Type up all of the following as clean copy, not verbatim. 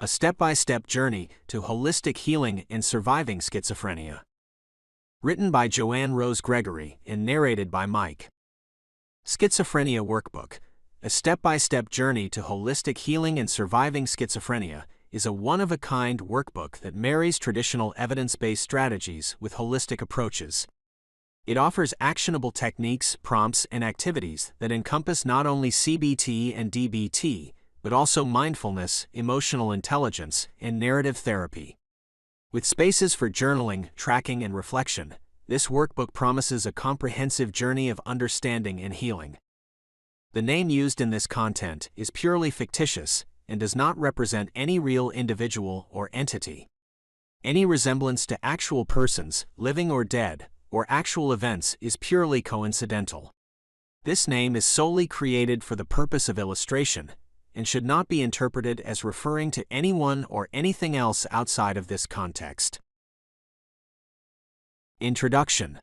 A Step-by-Step Journey to Holistic Healing and Surviving Schizophrenia. Written by Joanne Rose Gregory and narrated by Mike. Schizophrenia Workbook, A Step-by-Step Journey to Holistic Healing and Surviving Schizophrenia, is a one-of-a-kind workbook that marries traditional evidence-based strategies with holistic approaches. It offers actionable techniques, prompts, and activities that encompass not only CBT and DBT, but also mindfulness, emotional intelligence, and narrative therapy. With spaces for journaling, tracking, and reflection, this workbook promises a comprehensive journey of understanding and healing. The name used in this content is purely fictitious and does not represent any real individual or entity. Any resemblance to actual persons, living or dead, or actual events is purely coincidental. This name is solely created for the purpose of illustration and should not be interpreted as referring to anyone or anything else outside of this context. Introduction.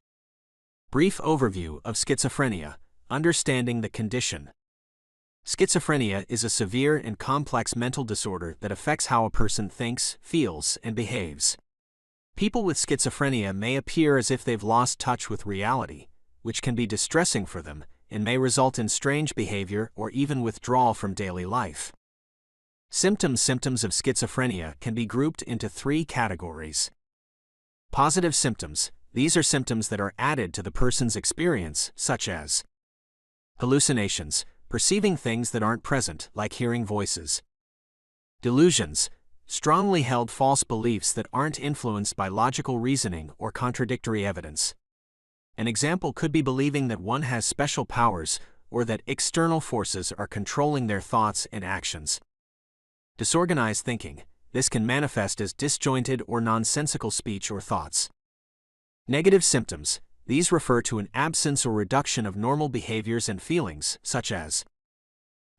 Brief overview of schizophrenia, understanding the condition. Schizophrenia is a severe and complex mental disorder that affects how a person thinks, feels, and behaves. People with schizophrenia may appear as if they've lost touch with reality, which can be distressing for them and may result in strange behavior or even withdrawal from daily life. Symptoms of schizophrenia can be grouped into three categories. Positive symptoms. These are symptoms that are added to the person's experience, such as hallucinations, perceiving things that aren't present, like hearing voices. Delusions, strongly held false beliefs that aren't influenced by logical reasoning or contradictory evidence. An example could be believing that one has special powers or that external forces are controlling their thoughts and actions. Disorganized thinking. This can manifest as disjointed or nonsensical speech or thoughts. Negative symptoms. These refer to an absence or reduction of normal behaviors and feelings, such as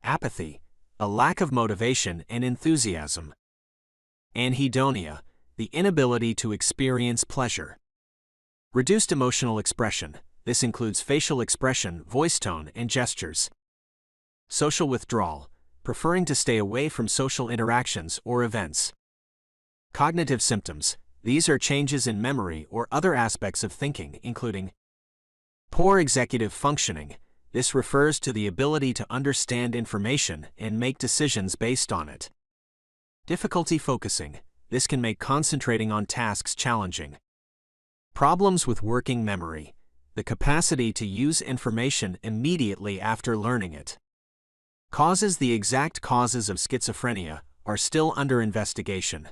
apathy, a lack of motivation and enthusiasm. Anhedonia, the inability to experience pleasure. Reduced emotional expression. This includes facial expression, voice tone, and gestures. Social withdrawal, preferring to stay away from social interactions or events. Cognitive symptoms. These are changes in memory or other aspects of thinking, including poor executive functioning. This refers to the ability to understand information and make decisions based on it. Difficulty focusing. This can make concentrating on tasks challenging. Problems with working memory. The capacity to use information immediately after learning it. Causes. The exact causes of schizophrenia are still under investigation,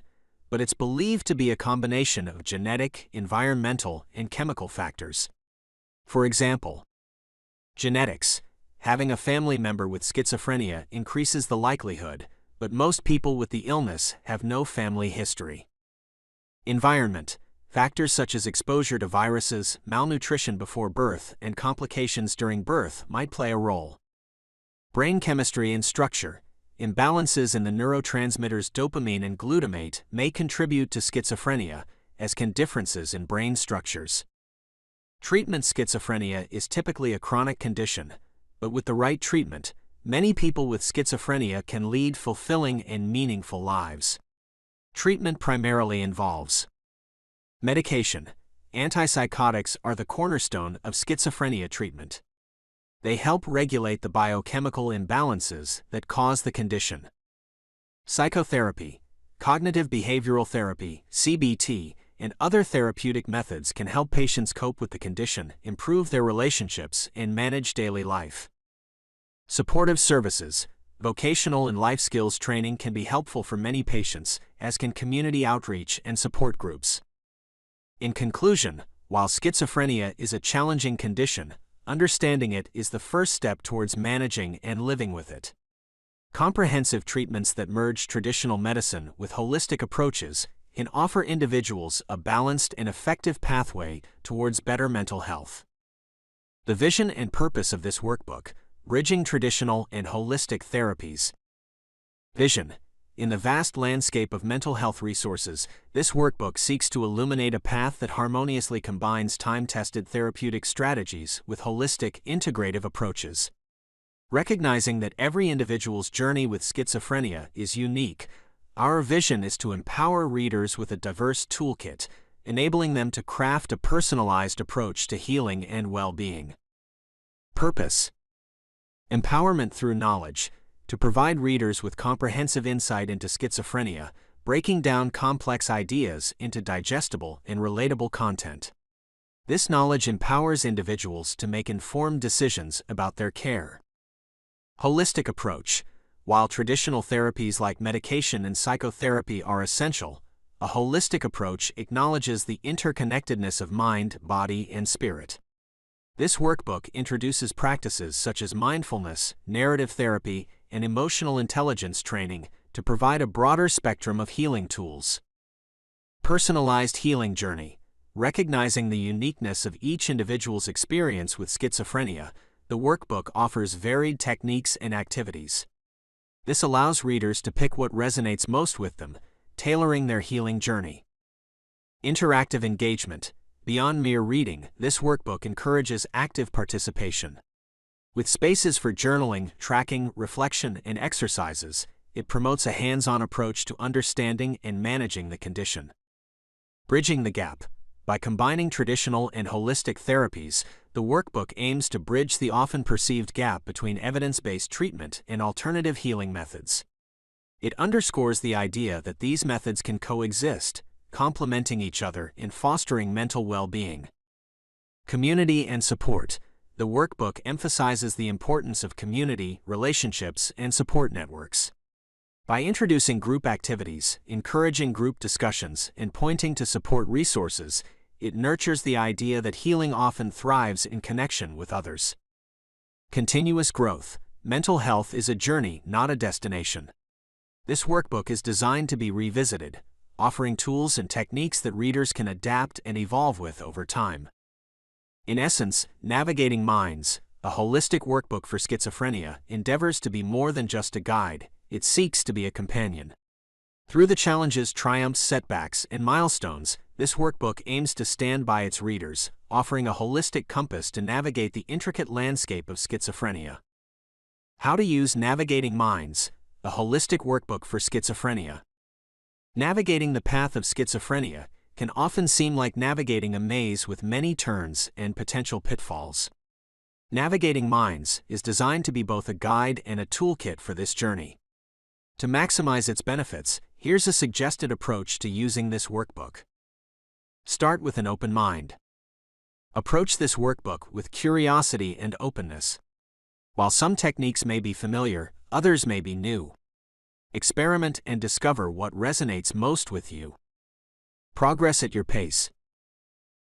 but it's believed to be a combination of genetic, environmental, and chemical factors. For example, genetics. Having a family member with schizophrenia increases the likelihood, but most people with the illness have no family history. Environment. Factors such as exposure to viruses, malnutrition before birth, and complications during birth might play a role. Brain chemistry and structure. Imbalances in the neurotransmitters dopamine and glutamate may contribute to schizophrenia, as can differences in brain structures. Treatment. Schizophrenia is typically a chronic condition, but with the right treatment, many people with schizophrenia can lead fulfilling and meaningful lives. Treatment primarily involves medication. Antipsychotics are the cornerstone of schizophrenia treatment. They help regulate the biochemical imbalances that cause the condition. Psychotherapy, cognitive behavioral therapy, CBT, and other therapeutic methods can help patients cope with the condition, improve their relationships, and manage daily life. Supportive services, vocational and life skills training can be helpful for many patients, as can community outreach and support groups. In conclusion, while schizophrenia is a challenging condition, understanding it is the first step towards managing and living with it. Comprehensive treatments that merge traditional medicine with holistic approaches can offer individuals a balanced and effective pathway towards better mental health. The vision and purpose of this workbook: bridging traditional and holistic therapies. Vision. In the vast landscape of mental health resources, this workbook seeks to illuminate a path that harmoniously combines time-tested therapeutic strategies with holistic, integrative approaches. Recognizing that every individual's journey with schizophrenia is unique, Our vision is to empower readers with a diverse toolkit, enabling them to craft a personalized approach to healing and well-being. Purpose: empowerment through knowledge, to provide readers with comprehensive insight into schizophrenia, breaking down complex ideas into digestible and relatable content. This knowledge empowers individuals to make informed decisions about their care. Holistic approach: while traditional therapies like medication and psychotherapy are essential, a holistic approach acknowledges the interconnectedness of mind, body, and spirit. This workbook introduces practices such as mindfulness, narrative therapy, and emotional intelligence training to provide a broader spectrum of healing tools. Personalized healing journey: recognizing the uniqueness of each individual's experience with schizophrenia, the workbook offers varied techniques and activities. This allows readers to pick what resonates most with them, tailoring their healing journey. Interactive engagement: beyond mere reading, this workbook encourages active participation. With spaces for journaling, tracking, reflection, and exercises, it promotes a hands-on approach to understanding and managing the condition. Bridging the gap: by combining traditional and holistic therapies, the workbook aims to bridge the often perceived gap between evidence-based treatment and alternative healing methods. It underscores the idea that these methods can coexist, complementing each other in fostering mental well-being. Community and support: the workbook emphasizes the importance of community, relationships, and support networks. By introducing group activities, encouraging group discussions, and pointing to support resources, it nurtures the idea that healing often thrives in connection with others. Continuous growth: mental health is a journey, not a destination. This workbook is designed to be revisited, offering tools and techniques that readers can adapt and evolve with over time. In essence, Navigating Minds, a holistic workbook for schizophrenia, endeavors to be more than just a guide. It seeks to be a companion. Through the challenges, triumphs, setbacks, and milestones, this workbook aims to stand by its readers, offering a holistic compass to navigate the intricate landscape of schizophrenia. How to use Navigating Minds, a holistic workbook for schizophrenia. Navigating the path of schizophrenia can often seem like navigating a maze with many turns and potential pitfalls. Navigating Minds is designed to be both a guide and a toolkit for this journey. To maximize its benefits, here's a suggested approach to using this workbook. Start with an open mind. Approach this workbook with curiosity and openness. While some techniques may be familiar, others may be new. Experiment and discover what resonates most with you. Progress at your pace.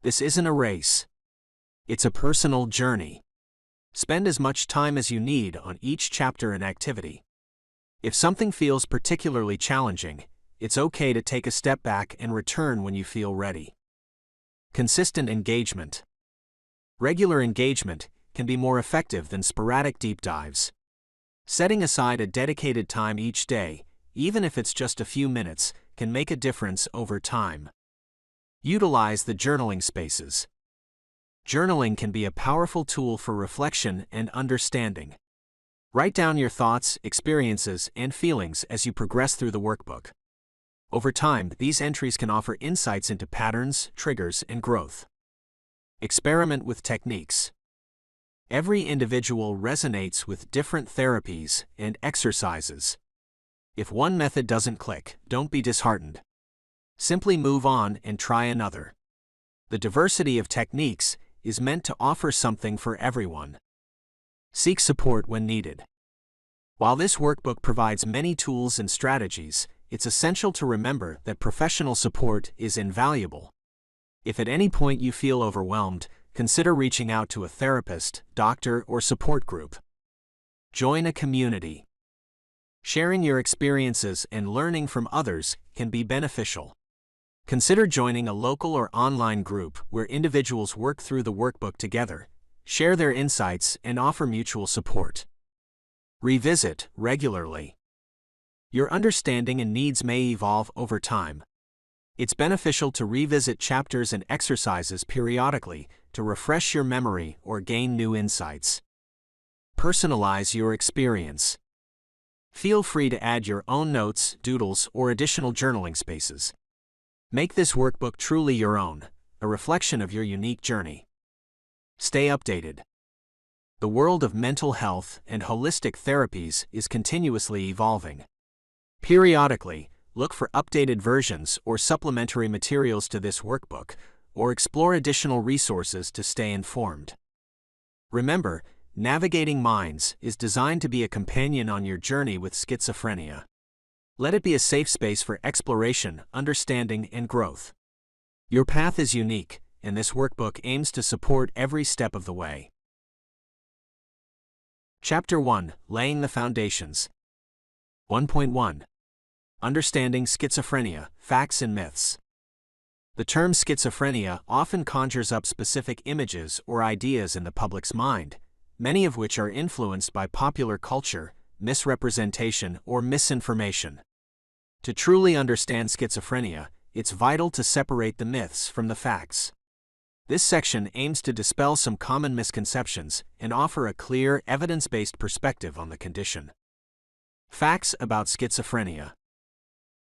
This isn't a race. It's a personal journey. Spend as much time as you need on each chapter and activity. If something feels particularly challenging, it's okay to take a step back and return when you feel ready. Consistent engagement. Regular engagement can be more effective than sporadic deep dives. Setting aside a dedicated time each day, even if it's just a few minutes, can make a difference over time. Utilize the journaling spaces. Journaling can be a powerful tool for reflection and understanding. Write down your thoughts, experiences, and feelings as you progress through the workbook. Over time, these entries can offer insights into patterns, triggers, and growth. Experiment with techniques. Every individual resonates with different therapies and exercises. If one method doesn't click, don't be disheartened. Simply move on and try another. The diversity of techniques is meant to offer something for everyone. Seek support when needed. While this workbook provides many tools and strategies, it's essential to remember that professional support is invaluable. If at any point you feel overwhelmed, consider reaching out to a therapist, doctor, or support group. Join a community. Sharing your experiences and learning from others can be beneficial. Consider joining a local or online group where individuals work through the workbook together, share their insights, and offer mutual support. Revisit regularly. Your understanding and needs may evolve over time. It's beneficial to revisit chapters and exercises periodically to refresh your memory or gain new insights. Personalize your experience. Feel free to add your own notes, doodles, or additional journaling spaces. Make this workbook truly your own, a reflection of your unique journey. Stay updated. The world of mental health and holistic therapies is continuously evolving. Periodically, look for updated versions or supplementary materials to this workbook, or explore additional resources to stay informed. Remember, Navigating Minds is designed to be a companion on your journey with schizophrenia. Let it be a safe space for exploration, understanding, and growth. Your path is unique, and this workbook aims to support every step of the way. Chapter 1: Laying the Foundations. 1.1. Understanding Schizophrenia, Facts and Myths. The term schizophrenia often conjures up specific images or ideas in the public's mind, many of which are influenced by popular culture, misrepresentation, or misinformation. To truly understand schizophrenia, it's vital to separate the myths from the facts. This section aims to dispel some common misconceptions and offer a clear, evidence-based perspective on the condition. Facts about schizophrenia.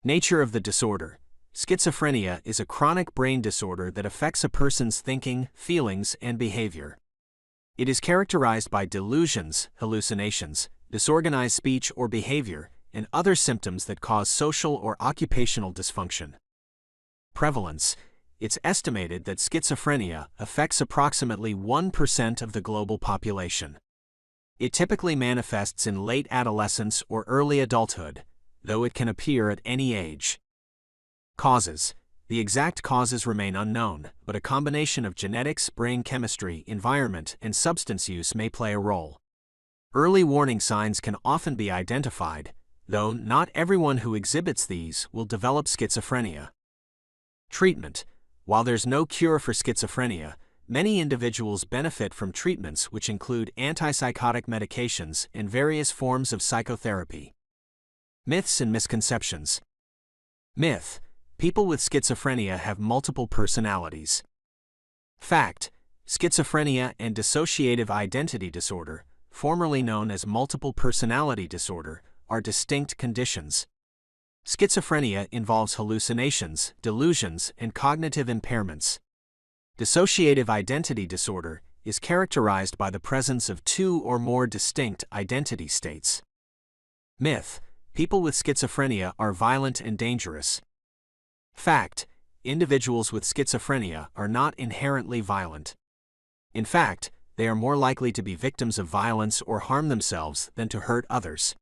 Nature of the disorder. Schizophrenia is a chronic brain disorder that affects a person's thinking, feelings, and behavior. It is characterized by delusions, hallucinations, disorganized speech or behavior, and other symptoms that cause social or occupational dysfunction. Prevalence. It's estimated that schizophrenia affects approximately 1% of the global population. It typically manifests in late adolescence or early adulthood, though it can appear at any age. Causes. The exact causes remain unknown, but a combination of genetics, brain chemistry, environment, and substance use may play a role. Early warning signs can often be identified, though not everyone who exhibits these will develop schizophrenia. Treatment. While there's no cure for schizophrenia, many individuals benefit from treatments which include antipsychotic medications and various forms of psychotherapy. Myths and misconceptions. Myth. People with schizophrenia have multiple personalities. Fact. Schizophrenia and dissociative identity disorder, formerly known as multiple personality disorder, are distinct conditions. Schizophrenia involves hallucinations, delusions, and cognitive impairments. Dissociative identity disorder is characterized by the presence of two or more distinct identity states. Myth. People with schizophrenia are violent and dangerous. Fact. Individuals with schizophrenia are not inherently violent. In fact, they are more likely to be victims of violence or harm themselves than to hurt others.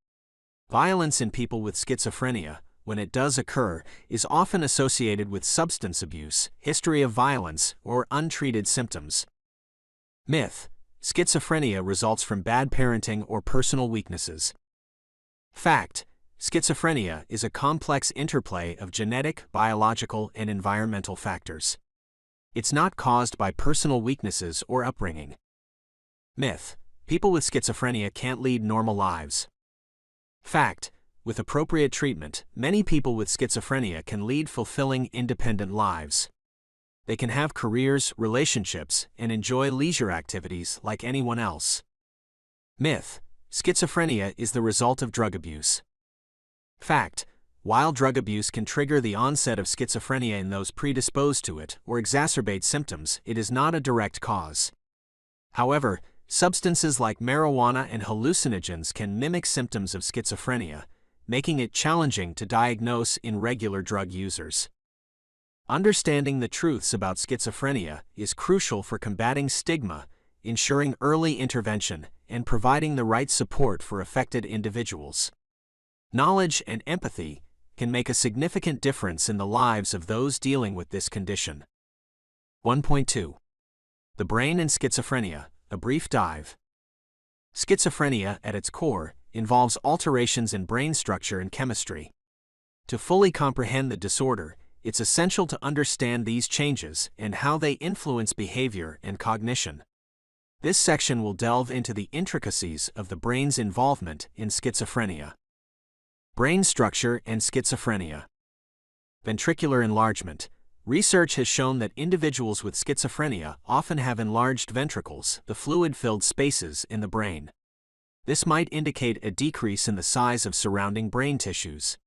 Violence in people with schizophrenia, when it does occur, is often associated with substance abuse, history of violence, or untreated symptoms. Myth. Schizophrenia results from bad parenting or personal weaknesses. Fact. Schizophrenia is a complex interplay of genetic, biological, and environmental factors. It's not caused by personal weaknesses or upbringing. Myth. People with schizophrenia can't lead normal lives. Fact. With appropriate treatment, many people with schizophrenia can lead fulfilling, independent lives. They can have careers, relationships, and enjoy leisure activities like anyone else. Myth. Schizophrenia is the result of drug abuse. Fact. While drug abuse can trigger the onset of schizophrenia in those predisposed to it or exacerbate symptoms, it is not a direct cause. However, substances like marijuana and hallucinogens can mimic symptoms of schizophrenia, making it challenging to diagnose in regular drug users. Understanding the truths about schizophrenia is crucial for combating stigma, ensuring early intervention, and providing the right support for affected individuals. Knowledge and empathy can make a significant difference in the lives of those dealing with this condition. 1.2. The Brain and Schizophrenia, a brief dive. Schizophrenia, at its core, involves alterations in brain structure and chemistry. To fully comprehend the disorder, it's essential to understand these changes and how they influence behavior and cognition. This section will delve into the intricacies of the brain's involvement in schizophrenia. Brain structure and schizophrenia. Ventricular enlargement. Research has shown that individuals with schizophrenia often have enlarged ventricles, the fluid-filled spaces in the brain. This might indicate a decrease in the size of surrounding brain tissues.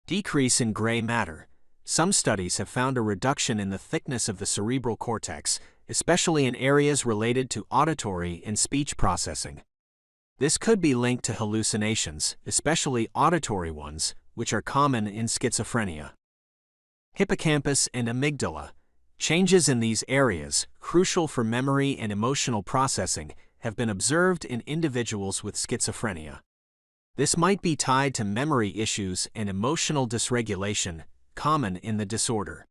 Decrease in gray matter. Some studies have found a reduction in the thickness of the cerebral cortex, especially in areas related to auditory and speech processing. This could be linked to hallucinations, especially auditory ones, which are common in schizophrenia. Hippocampus and amygdala. Changes in these areas, crucial for memory and emotional processing, have been observed in individuals with schizophrenia. This might be tied to memory issues and emotional dysregulation, common in the disorder.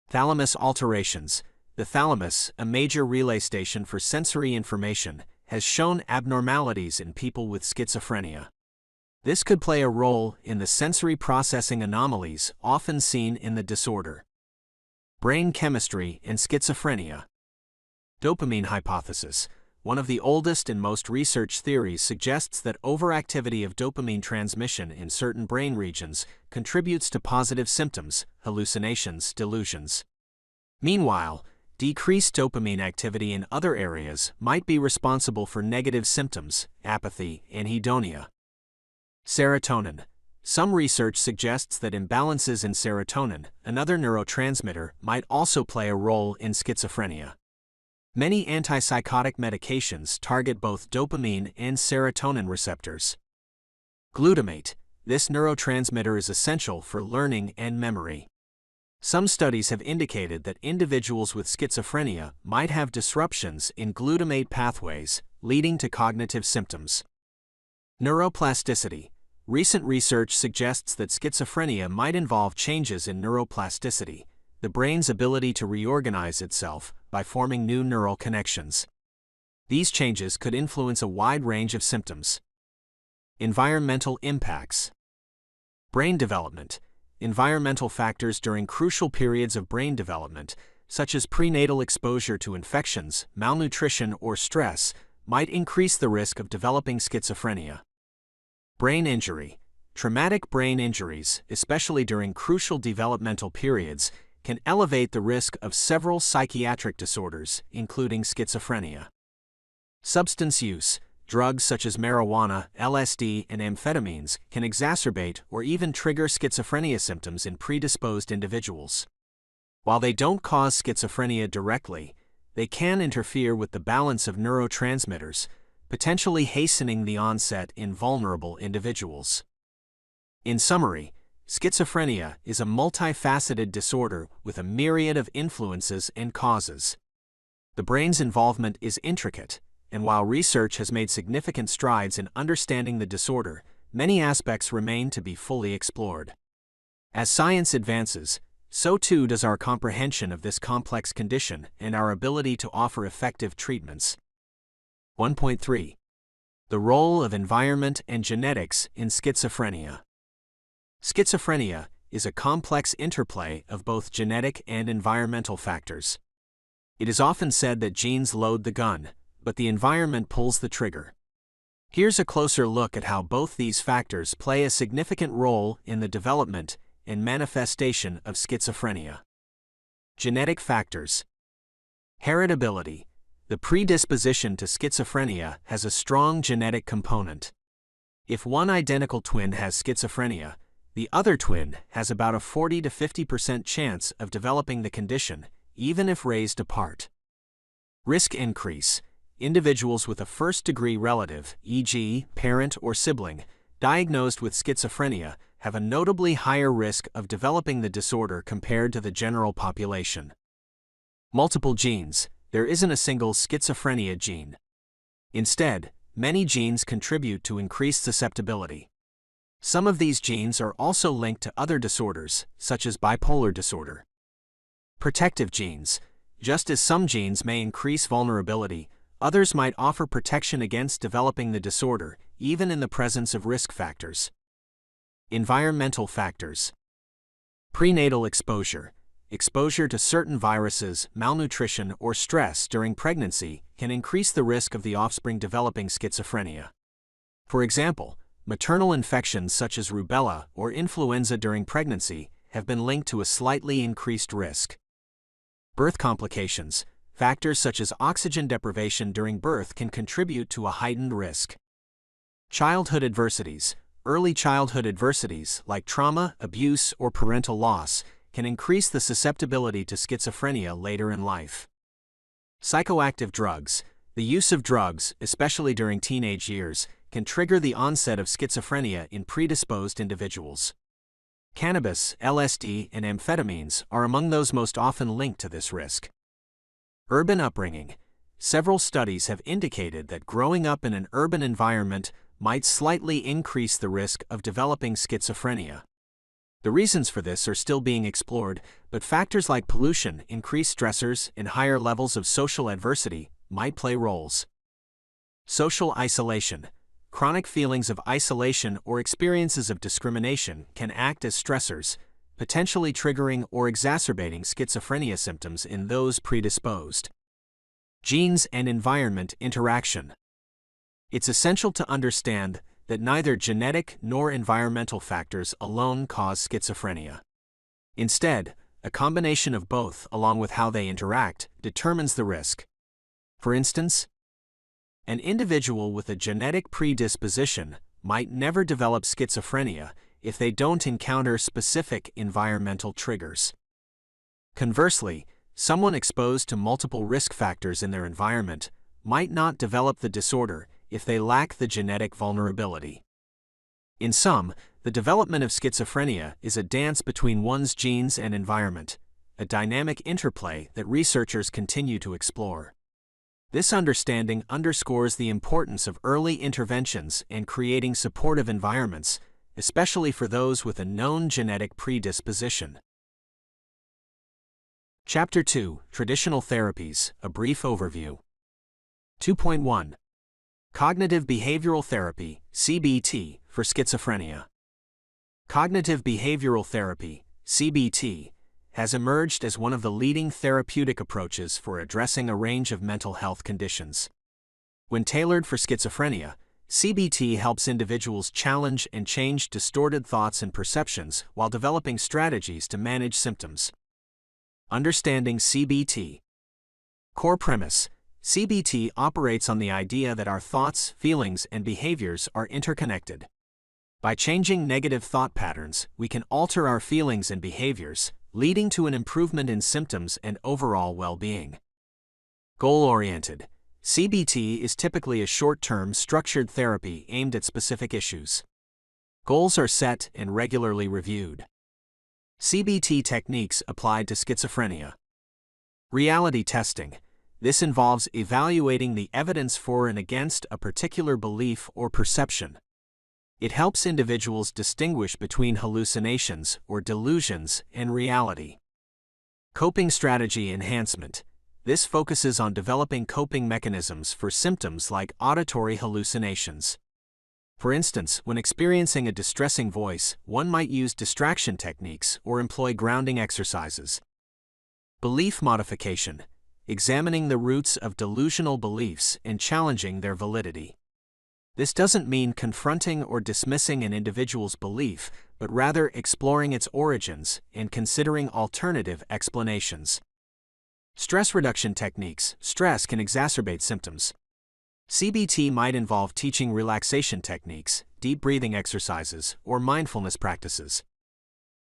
Thalamus alterations. The thalamus, a major relay station for sensory information, has shown abnormalities in people with schizophrenia. This could play a role in the sensory processing anomalies often seen in the disorder. Brain chemistry and schizophrenia. Dopamine hypothesis. One of the oldest and most researched theories suggests that overactivity of dopamine transmission in certain brain regions contributes to positive symptoms, hallucinations, delusions. Meanwhile, decreased dopamine activity in other areas might be responsible for negative symptoms, apathy, and anhedonia. Serotonin. Some research suggests that imbalances in serotonin, another neurotransmitter, might also play a role in schizophrenia. Many antipsychotic medications target both dopamine and serotonin receptors. Glutamate. This neurotransmitter is essential for learning and memory. Some studies have indicated that individuals with schizophrenia might have disruptions in glutamate pathways, leading to cognitive symptoms. Neuroplasticity. Recent research suggests that schizophrenia might involve changes in neuroplasticity, the brain's ability to reorganize itself by forming new neural connections. These changes could influence a wide range of symptoms. Environmental impacts. Brain development. Environmental factors during crucial periods of brain development, such as prenatal exposure to infections, malnutrition, or stress, might increase the risk of developing schizophrenia. Brain injury. Traumatic brain injuries, especially during crucial developmental periods, can elevate the risk of several psychiatric disorders, including schizophrenia. Substance use. Drugs such as marijuana, LSD, and amphetamines can exacerbate or even trigger schizophrenia symptoms in predisposed individuals. While they don't cause schizophrenia directly, they can interfere with the balance of neurotransmitters, potentially hastening the onset in vulnerable individuals. In summary, schizophrenia is a multifaceted disorder with a myriad of influences and causes. The brain's involvement is intricate, and while research has made significant strides in understanding the disorder, many aspects remain to be fully explored. As science advances, so too does our comprehension of this complex condition and our ability to offer effective treatments. 1.3. The role of environment and genetics in schizophrenia. Schizophrenia is a complex interplay of both genetic and environmental factors. It is often said that genes load the gun, but the environment pulls the trigger. Here's a closer look at how both these factors play a significant role in the development and manifestation of schizophrenia. Genetic factors. Heritability. The predisposition to schizophrenia has a strong genetic component. If one identical twin has schizophrenia, the other twin has about a 40 to 50% chance of developing the condition, even if raised apart. Risk increase. Individuals with a first-degree relative, e.g., parent or sibling, diagnosed with schizophrenia have a notably higher risk of developing the disorder compared to the general population. Multiple genes. There isn't a single schizophrenia gene. Instead, many genes contribute to increased susceptibility. Some of these genes are also linked to other disorders, such as bipolar disorder. Protective genes. Just as some genes may increase vulnerability, others might offer protection against developing the disorder, even in the presence of risk factors. Environmental factors. Prenatal exposure. Exposure to certain viruses, malnutrition, or stress during pregnancy can increase the risk of the offspring developing schizophrenia. For example, maternal infections such as rubella or influenza during pregnancy have been linked to a slightly increased risk. Birth complications. Factors such as oxygen deprivation during birth can contribute to a heightened risk. Childhood adversities. Early childhood adversities, like trauma, abuse, or parental loss, can increase the susceptibility to schizophrenia later in life. Psychoactive drugs. The use of drugs, especially during teenage years, can trigger the onset of schizophrenia in predisposed individuals. Cannabis, LSD, and amphetamines are among those most often linked to this risk. Urban upbringing. Several studies have indicated that growing up in an urban environment might slightly increase the risk of developing schizophrenia. The reasons for this are still being explored, but factors like pollution, increased stressors, and higher levels of social adversity might play roles. Social isolation. Chronic feelings of isolation or experiences of discrimination can act as stressors, potentially triggering or exacerbating schizophrenia symptoms in those predisposed. Genes and environment interaction. It's essential to understand that neither genetic nor environmental factors alone cause schizophrenia. Instead, a combination of both, along with how they interact, determines the risk. For instance, an individual with a genetic predisposition might never develop schizophrenia if they don't encounter specific environmental triggers. Conversely, someone exposed to multiple risk factors in their environment might not develop the disorder if they lack the genetic vulnerability. In sum, the development of schizophrenia is a dance between one's genes and environment, a dynamic interplay that researchers continue to explore. This understanding underscores the importance of early interventions and creating supportive environments, especially for those with a known genetic predisposition. Chapter 2: Traditional Therapies, a brief overview. 2.1 Cognitive Behavioral Therapy, CBT, for schizophrenia. Cognitive behavioral therapy, CBT, has emerged as one of the leading therapeutic approaches for addressing a range of mental health conditions. When tailored for schizophrenia, CBT helps individuals challenge and change distorted thoughts and perceptions while developing strategies to manage symptoms. Understanding CBT. Core premise: CBT operates on the idea that our thoughts, feelings, and behaviors are interconnected. By changing negative thought patterns, we can alter our feelings and behaviors, leading to an improvement in symptoms and overall well-being. Goal-oriented. CBT is typically a short-term, structured therapy aimed at specific issues. Goals are set and regularly reviewed. CBT techniques applied to schizophrenia. Reality testing. This involves evaluating the evidence for and against a particular belief or perception. It helps individuals distinguish between hallucinations or delusions and reality. Coping strategy enhancement. This focuses on developing coping mechanisms for symptoms like auditory hallucinations. For instance, when experiencing a distressing voice, one might use distraction techniques or employ grounding exercises. Belief modification. Examining the roots of delusional beliefs and challenging their validity. This doesn't mean confronting or dismissing an individual's belief, but rather exploring its origins and considering alternative explanations. Stress reduction techniques. Stress can exacerbate symptoms. CBT might involve teaching relaxation techniques, deep breathing exercises, or mindfulness practices.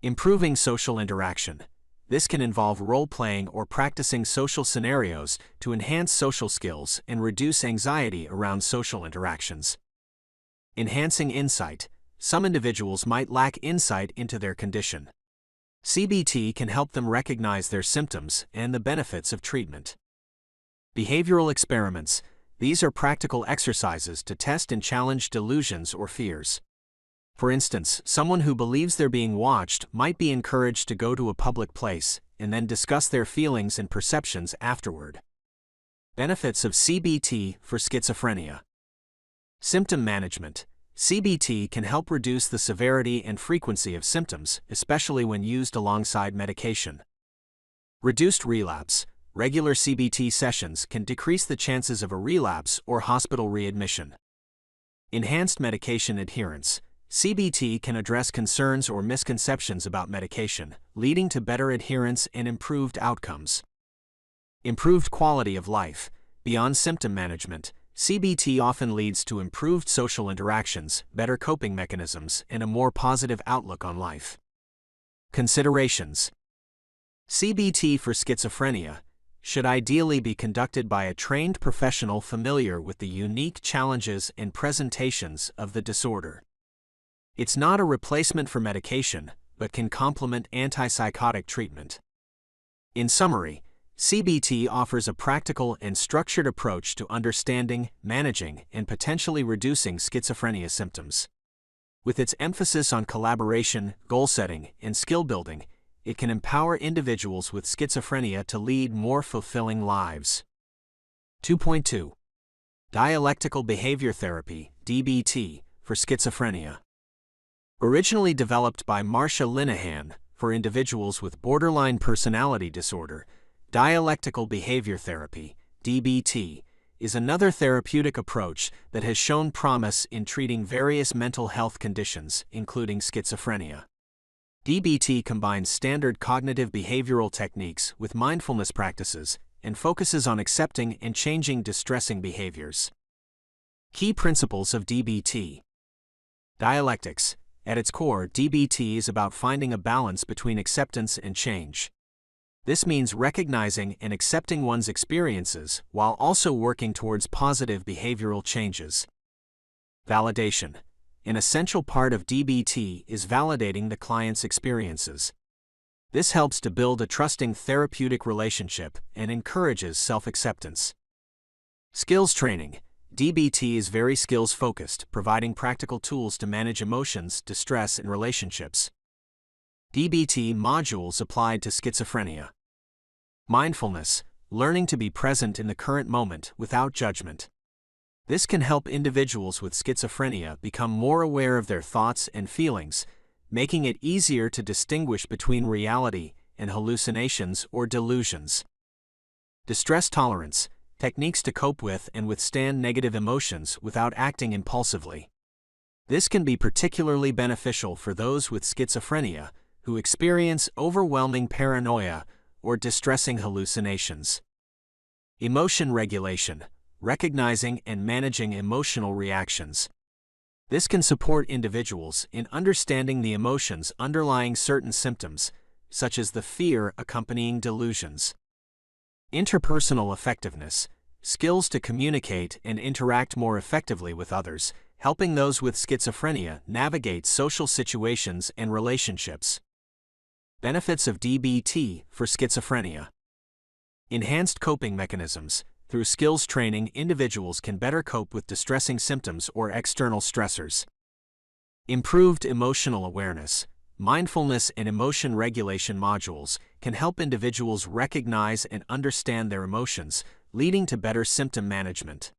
Improving social interaction. This can involve role-playing or practicing social scenarios to enhance social skills and reduce anxiety around social interactions. Enhancing insight. Some individuals might lack insight into their condition. CBT can help them recognize their symptoms and the benefits of treatment. Behavioral experiments. These are practical exercises to test and challenge delusions or fears. For instance, someone who believes they're being watched might be encouraged to go to a public place and then discuss their feelings and perceptions afterward. Benefits of CBT for schizophrenia. Symptom management. CBT can help reduce the severity and frequency of symptoms, especially when used alongside medication. Reduced relapse. Regular CBT sessions can decrease the chances of a relapse or hospital readmission. Enhanced medication adherence. CBT can address concerns or misconceptions about medication, leading to better adherence and improved outcomes. Improved quality of life. Beyond symptom management, CBT often leads to improved social interactions, better coping mechanisms, and a more positive outlook on life. Considerations: CBT for schizophrenia should ideally be conducted by a trained professional familiar with the unique challenges and presentations of the disorder. It's not a replacement for medication, but can complement antipsychotic treatment. In summary, CBT offers a practical and structured approach to understanding, managing, and potentially reducing schizophrenia symptoms. With its emphasis on collaboration, goal setting, and skill building, it can empower individuals with schizophrenia to lead more fulfilling lives. 2.2. Dialectical Behavior Therapy, DBT, for schizophrenia. Originally developed by Marcia Linehan for individuals with borderline personality disorder, dialectical behavior therapy, DBT, is another therapeutic approach that has shown promise in treating various mental health conditions, including schizophrenia. DBT combines standard cognitive behavioral techniques with mindfulness practices and focuses on accepting and changing distressing behaviors. Key principles of DBT. Dialectics. At its core, DBT is about finding a balance between acceptance and change. This means recognizing and accepting one's experiences while also working towards positive behavioral changes. Validation. An essential part of DBT is validating the client's experiences. This helps to build a trusting therapeutic relationship and encourages self-acceptance. Skills training. DBT is very skills-focused, providing practical tools to manage emotions, distress, and relationships. DBT modules applied to schizophrenia. Mindfulness. Learning to be present in the current moment without judgment. This can help individuals with schizophrenia become more aware of their thoughts and feelings, making it easier to distinguish between reality and hallucinations or delusions. Distress tolerance. Techniques to cope with and withstand negative emotions without acting impulsively. This can be particularly beneficial for those with schizophrenia who experience overwhelming paranoia or distressing hallucinations. Emotion regulation. Recognizing and managing emotional reactions. This can support individuals in understanding the emotions underlying certain symptoms, such as the fear accompanying delusions. Interpersonal effectiveness. Skills to communicate and interact more effectively with others, helping those with schizophrenia navigate social situations and relationships. Benefits of DBT for schizophrenia. Enhanced coping mechanisms. Through skills training, individuals can better cope with distressing symptoms or external stressors. Improved emotional awareness. Mindfulness and emotion regulation modules can help individuals recognize and understand their emotions, leading to better symptom management.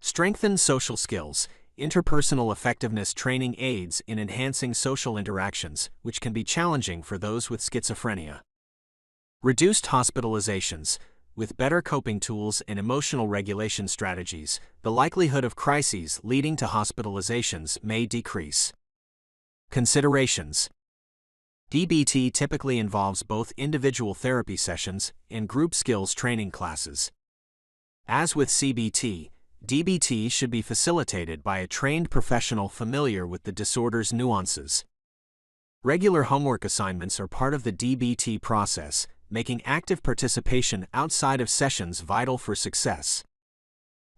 Strengthened social skills. Interpersonal effectiveness training aids in enhancing social interactions, which can be challenging for those with schizophrenia. Reduced hospitalizations. With better coping tools and emotional regulation strategies, the likelihood of crises leading to hospitalizations may decrease. Considerations. DBT typically involves both individual therapy sessions and group skills training classes. As with CBT, DBT should be facilitated by a trained professional familiar with the disorder's nuances. Regular homework assignments are part of the DBT process, making active participation outside of sessions vital for success.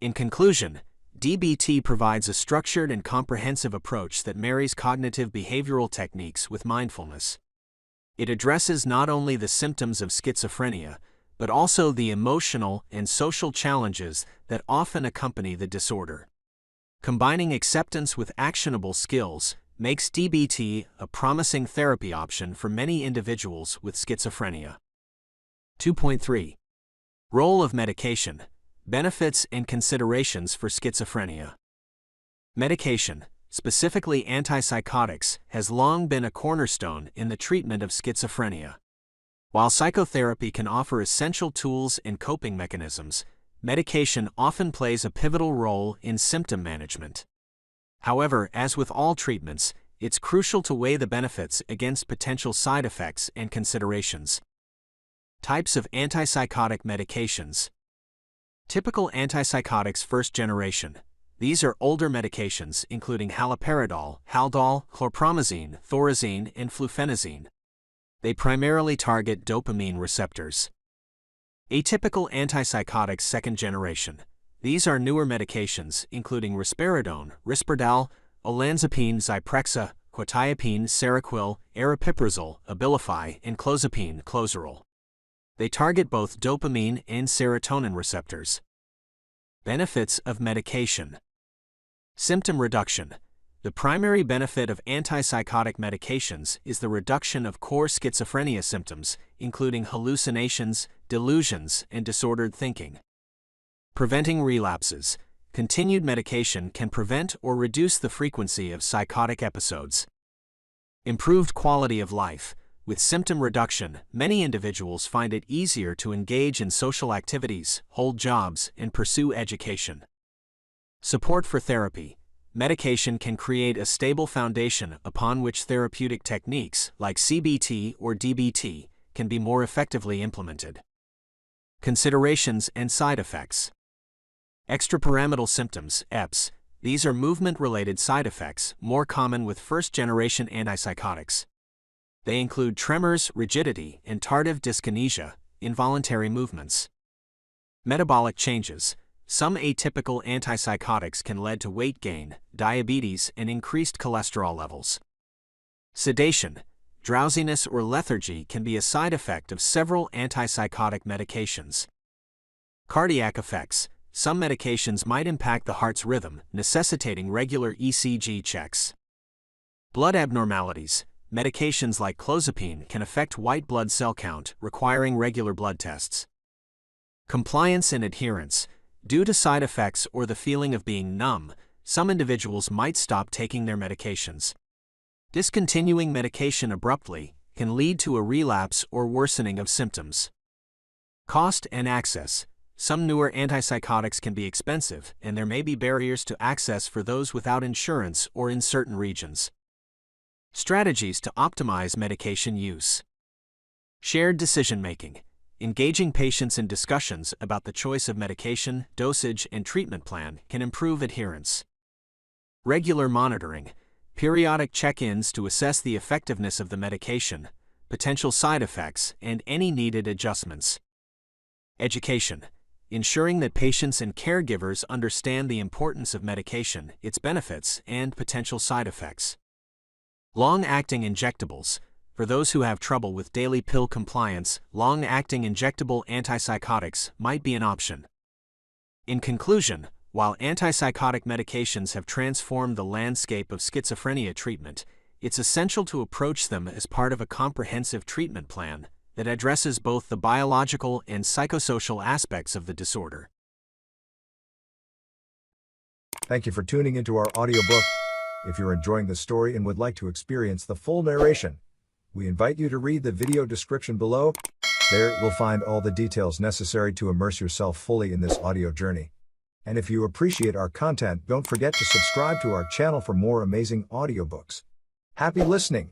In conclusion, DBT provides a structured and comprehensive approach that marries cognitive behavioral techniques with mindfulness. It addresses not only the symptoms of schizophrenia, but also the emotional and social challenges that often accompany the disorder. Combining acceptance with actionable skills makes DBT a promising therapy option for many individuals with schizophrenia. 2.3. Role of medication. Benefits and considerations for schizophrenia. Medication, specifically antipsychotics, has long been a cornerstone in the treatment of schizophrenia. While psychotherapy can offer essential tools and coping mechanisms, medication often plays a pivotal role in symptom management. However, as with all treatments, it's crucial to weigh the benefits against potential side effects and considerations. Types of antipsychotic medications. Typical antipsychotics first generation. These are older medications including haloperidol, Haldol, chlorpromazine, thorazine, and flufenazine. They primarily target dopamine receptors. Atypical antipsychotics second generation. These are newer medications including risperidone, Risperdal, olanzapine, Zyprexa, quetiapine, Seroquel, aripiprazole, Abilify, and clozapine, Clozaril. They target both dopamine and serotonin receptors. Benefits of medication. Symptom reduction. The primary benefit of antipsychotic medications is the reduction of core schizophrenia symptoms, including hallucinations, delusions, and disordered thinking. Preventing relapses. Continued medication can prevent or reduce the frequency of psychotic episodes. Improved quality of life. With symptom reduction, many individuals find it easier to engage in social activities, hold jobs, and pursue education. Support for therapy. Medication can create a stable foundation upon which therapeutic techniques, like CBT or DBT, can be more effectively implemented. Considerations and side effects. Extrapyramidal symptoms, EPS. These are movement-related side effects, more common with first-generation antipsychotics. They include tremors, rigidity, and tardive dyskinesia, involuntary movements. Metabolic changes. Some atypical antipsychotics can lead to weight gain, diabetes, and increased cholesterol levels. Sedation. Drowsiness or lethargy can be a side effect of several antipsychotic medications. Cardiac effects. Some medications might impact the heart's rhythm, necessitating regular ECG checks. Blood abnormalities. Medications like clozapine can affect white blood cell count, requiring regular blood tests. Compliance and adherence. Due to side effects or the feeling of being numb, some individuals might stop taking their medications. Discontinuing medication abruptly can lead to a relapse or worsening of symptoms. Cost and access. Some newer antipsychotics can be expensive, and there may be barriers to access for those without insurance or in certain regions. Strategies to optimize medication use. Shared decision-making. Engaging patients in discussions about the choice of medication, dosage, and treatment plan can improve adherence. Regular monitoring. Periodic check-ins to assess the effectiveness of the medication, potential side effects, and any needed adjustments. Education. Ensuring that patients and caregivers understand the importance of medication, its benefits, and potential side effects. Long-acting injectables. For those who have trouble with daily pill compliance, long-acting injectable antipsychotics might be an option. In conclusion, while antipsychotic medications have transformed the landscape of schizophrenia treatment, it's essential to approach them as part of a comprehensive treatment plan that addresses both the biological and psychosocial aspects of the disorder. Thank you for tuning into our audiobook. If you're enjoying the story and would like to experience the full narration, we invite you to read the video description below. There you'll find all the details necessary to immerse yourself fully in this audio journey. And if you appreciate our content, don't forget to subscribe to our channel for more amazing audiobooks. Happy listening!